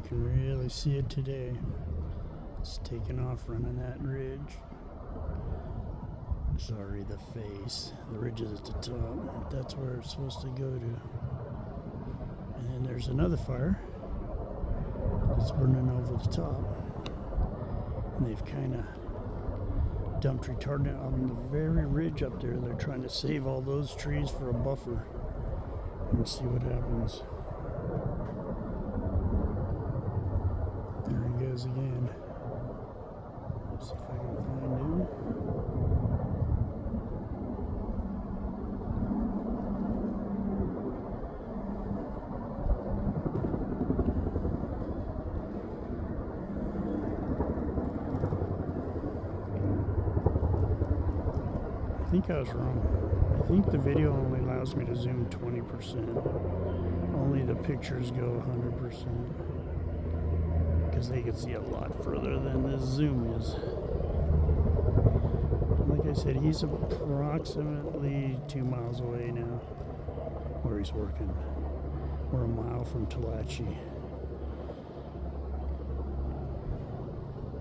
can really see it today. It's taking off running that ridge. Sorry, the face. The ridge is at the top. That's where it's supposed to go to. And then there's another fire that's burning over the top. And they've kind of dumped retardant on the very ridge up there. They're trying to save all those trees for a buffer. And see what happens. There he goes again. Let's see if I can find him. I think I was wrong. I think the video only allows me to zoom 20%. Only the pictures go 100%. Because they can see a lot further than this zoom is. Like I said, he's approximately 2 miles away now, where he's working. We're a mile from Talachi.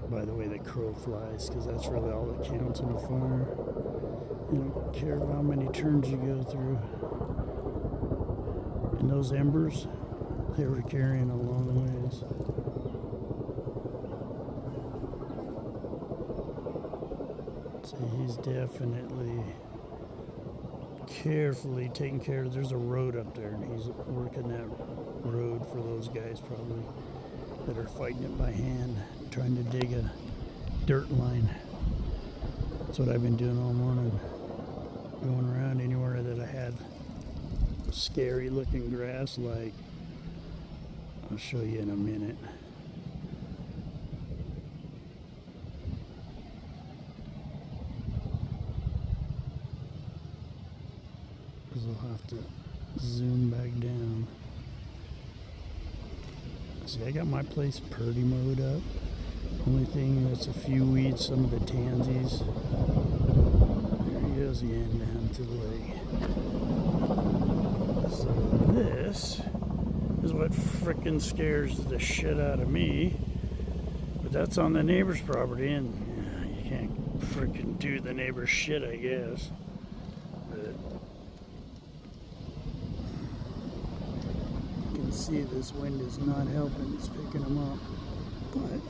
By the way, the crow flies, because that's really all that counts in a fire. You don't care how many turns you go through. And those embers, they were carrying a long ways. So he's definitely carefully taking care of. There's a road up there, and he's working that road for those guys probably that are fighting it by hand, trying to dig a dirt line. That's what I've been doing all morning, going around anywhere that I had scary looking grass, like I'll show you in a minute. Because I'll have to zoom back down. See, I got my place pretty mowed up. Only thing that's a few weeds, some of the tansies. There he goes again, down to the lake. So this is what frickin' scares the shit out of me. But that's on the neighbor's property, and you can't frickin' do the neighbor's shit, I guess. But you can see this wind is not helping. It's picking them up. But